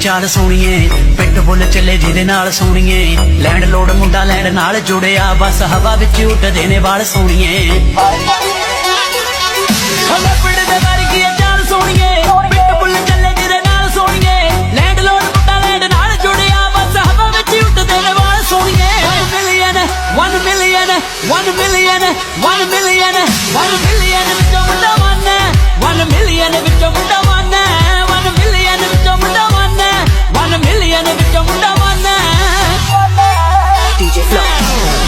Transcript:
चाल सोणीए pit bull चले जिदे नाल सोणीए लैंडलोड मुंडा लैंड नाल जुड़िया बस हवा विच उठदे ने वाल सोणीए लपड़ दे वर्गी चाल सोणीए पिट बुल चले जिदे नाल सोणीए लैंडलोड मुंडा लैंड नाल जुड़िया बस हवा विच उठदे ने वाल सोणीए 1 million 1 million 1 million 1 million विचों मुंडा वन 1 million विचों मुंडा वन 1 million विचों मुंडा वन 1 million विचों मुंडा वन DJ Flow